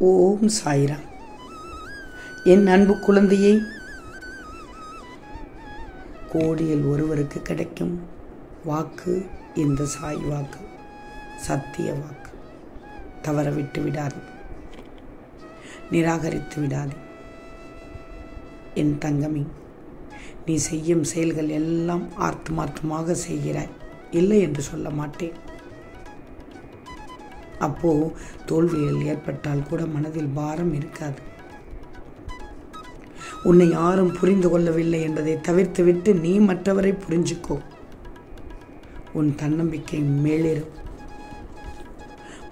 ஓம் சாய்ராம். என் அன்பு குழந்தையை, கோடியில் ஒருவருக்கு கிடைக்கும் வாக்கு இந்த சாய் வாக்கு, சத்திய வாக்கு. தவற விட்டு விடாது, நிராகரித்து விடாது. என் தங்கமே, நீ செய்யும் செயல்கள் எல்லாம் ஆத்மார்த்தமாக செய்கிறாய், இல்லை என்று சொல்ல மாட்டேன். அப்போ தோல்விகள் ஏற்பட்டால் கூட மனதில் பாரம் இருக்காது. உன்னை யாரும் புரிந்து கொள்ளவில்லை என்பதை தவிர்த்துவிட்டு நீ மற்றவரை புரிஞ்சுக்கோ. உன் தன்னம்பிக்கை மேலேறும்.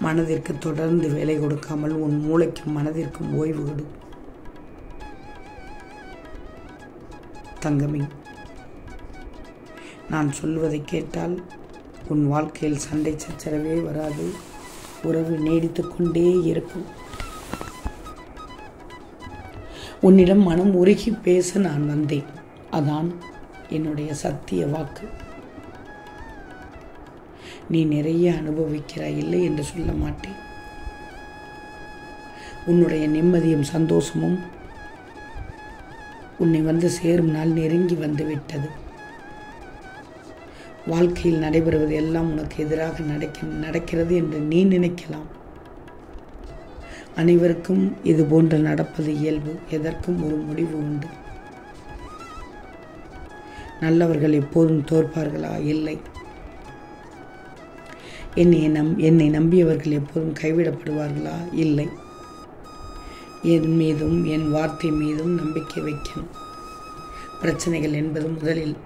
மனதிற்கு தொடர்ந்து வேலை கொடுக்காமல் உன் மூளைக்கும் மனதிற்கும் ஓய்வு கொடு. தங்கமே, நான் சொல்வதை கேட்டால் உன் வாழ்க்கையில் சண்டை சச்சரவே வராது. உறவு நீடித்து கொண்டே இருக்கும். உன்னிடம் மனம் உருகி பேச நான் வந்தேன். அதான் என்னுடைய சத்திய வாக்கு. நீ நிறைய அனுபவிக்கிறாய், இல்லை என்று சொல்ல மாட்டேன். உன்னுடைய நிம்மதியும் சந்தோஷமும் உன்னை வந்து சேரும் நாள் நெருங்கி வந்து விட்டது. வாழ்க்கையில் நடைபெறுவது எல்லாம் உனக்கு எதிராக நடக்கிறது என்று நீ நினைக்கலாம். அனைவருக்கும் இது போன்று நடப்பது இயல்பு. எதற்கும் ஒரு முடிவு உண்டு. நல்லவர்கள் எப்போதும் தோற்பார்களா? இல்லை. என்னை நம்பியவர்கள் எப்போதும் கைவிடப்படுவார்களா? இல்லை. என் மீதும் என் வார்த்தை மீதும் நம்பிக்கை வைக்கணும். பிரச்சனைகள் என்பது முதலில்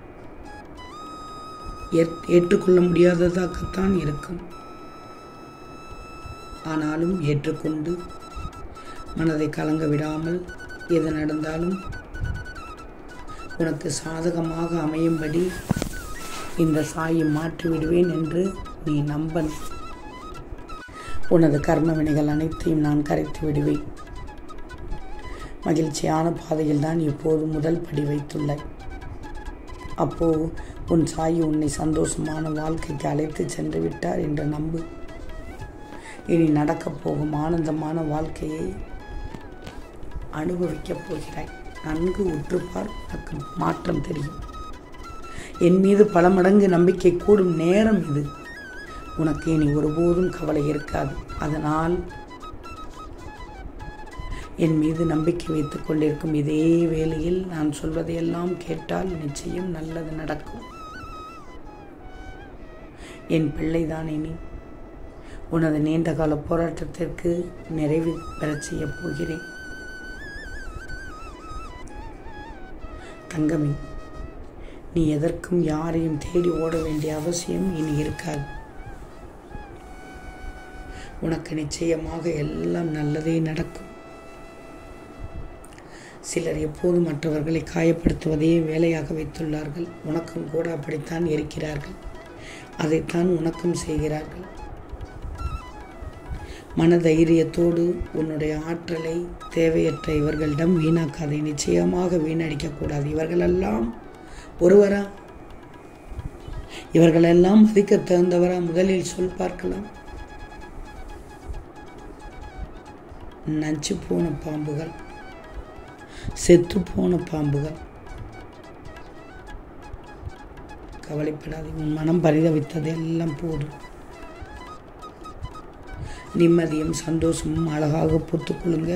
ஏற்றுக்கொள்ள முடியாததாகத்தான் இருக்கும். ஆனாலும் ஏற்றுக்கொண்டு மனதை கலங்க விடாமல் எது நடந்தாலும் உனக்கு சாதகமாக அமையும்படி இந்த சாயை மாற்றி விடுவேன் என்று நீ நம்பன். உனது கர்ம வினைகள் அனைத்தையும் நான் கரைத்து விடுவேன். மகிழ்ச்சியான பாதையில் தான் இப்போது முதல் படி வைத்துள்ளாய். அப்போ உன் சாயி உன்னை சந்தோஷமான வாழ்க்கைக்கு அழைத்து சென்று விட்டார் என்று நம்பு. இனி நடக்கப் போகும் ஆனந்தமான வாழ்க்கையை அனுபவிக்கப் போகிறாய். நன்கு உற்றுப்பார், உனக்கு மாற்றம் தெரியும். என் மீது பல மடங்கு நம்பிக்கை கூடும் நேரம் இது. உனக்கு இனி ஒருபோதும் கவலை இருக்காது. அதனால் என் மீது நம்பிக்கை வைத்துக் கொண்டிருக்கும் இதே வேளையில் நான் சொல்வதையெல்லாம் கேட்டால் நிச்சயம் நல்லது நடக்கும். என் பிள்ளைதான் இனி உனது நீண்டகால போராட்டத்திற்கு நிறைவு பெறச் செய்யப் போகிறேன். தங்கமே, நீ எதற்கும் யாரையும் தேடி ஓட வேண்டிய அவசியம் இனி இருக்காது. உனக்கு நிச்சயமாக எல்லாம் நல்லதே நடக்கும். சிலர் எப்போது மற்றவர்களை காயப்படுத்துவதையே வேலையாக வைத்துள்ளார்கள். உனக்கும் கூட அப்படித்தான் இருக்கிறார்கள். அதைத்தான் உனக்கும் செய்கிறார்கள். மனதைரியத்தோடு உன்னுடைய ஆற்றலை தேவையற்ற இவர்களிடம் வீணாக்காதை. நிச்சயமாக வீணடிக்கக்கூடாது. இவர்களெல்லாம் ஒருவரா? இவர்களெல்லாம் மதிக்க தகுந்தவரா? முதலில் சொல் பார்க்கலாம். நஞ்சு போன பாம்புகள், செத்து போன பாம்புகள். கவலைப்படாது. உன் மனம் பரிதவித்தது எல்லாம் போதும். நிம்மதியும் சந்தோஷமும் அழகாக பூத்துக்கொள்ளுங்க.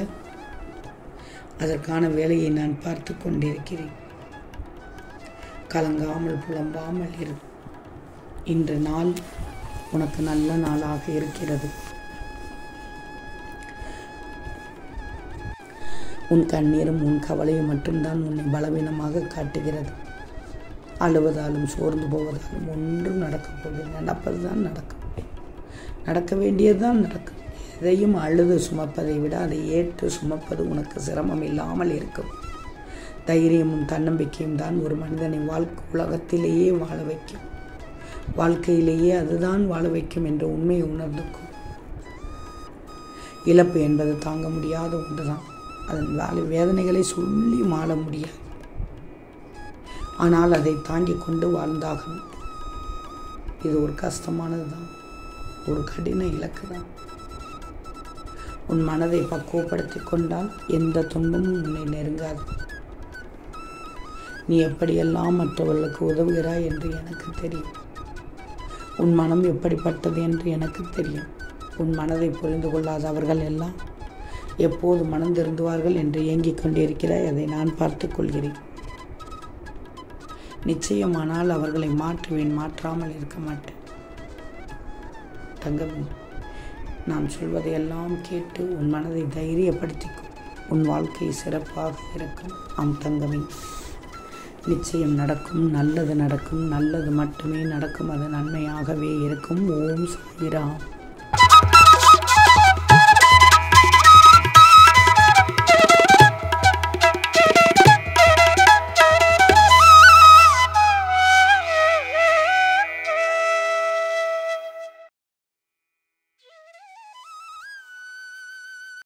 அதற்கான வேலையை நான் பார்த்து கொண்டிருக்கிறேன். கலங்காமல் புலம்பாமல் இரு. இன்று நாள் உனக்கு நல்ல நாளாக இருக்கிறது. உன் கண்ணீரும் உன் கவலையும் மட்டும்தான் உன்னை பலவீனமாக காட்டுகிறது. அழுவதாலும் சோர்ந்து போவதாலும் ஒன்றும் நடக்கப் போகிறது. நடப்பதுதான் நடக்கும். நடக்க வேண்டியதுதான் நடக்கும். எதையும் அழுது சுமப்பதை விட அதை ஏற்று சுமப்பது உனக்கு சிரமம் இல்லாமல் இருக்கும். தைரியமும் தன்னம்பிக்கையும் தான் ஒரு மனிதனை உலகத்திலேயே வாழ வைக்கும். வாழ்க்கையிலேயே அதுதான் வாழ வைக்கும் என்ற உண்மையை உணர்ந்துக்கும். இழப்பு என்பது தாங்க முடியாத ஒன்றுதான். அதன் வேதனைகளை சொல்லி மாள முடியாது. ஆனால் அதை தாங்கிக் கொண்டு வாழ்ந்தாகணும். இது ஒரு கஷ்டமானது தான். ஒரு கடின இலக்கு தான். உன் மனதை பக்குவப்படுத்தி கொண்டால் எந்த துன்பமும் உன்னை நெருங்காது. நீ எப்படியெல்லாம் மற்றவர்களுக்கு உதவுகிறாய் என்று எனக்கு தெரியும். உன் மனம் எப்படிப்பட்டது என்று எனக்கு தெரியும். உன் மனதை புரிந்து கொள்ளாத அவர்கள் எல்லாம் எப்போது மனம் திருந்துவார்கள் என்று ஏங்கிக் கொண்டிருக்கிறாய். அதை நான் பார்த்து கொள்கிறேன். நிச்சயமானால் அவர்களை மாற்றுவேன், மாற்றாமல் இருக்க மாட்டேன். தங்கமே, நான் சொல்வதையெல்லாம் கேட்டு உன் மனதை தைரியப்படுத்திக்கும். உன் வாழ்க்கை சிறப்பாக இருக்கும். ஆம் தங்கமே, நிச்சயம் நடக்கும். நல்லது நடக்கும். நல்லது மட்டுமே நடக்கும். அது நன்மையாகவே இருக்கும். ஓம் சாய்ராம்.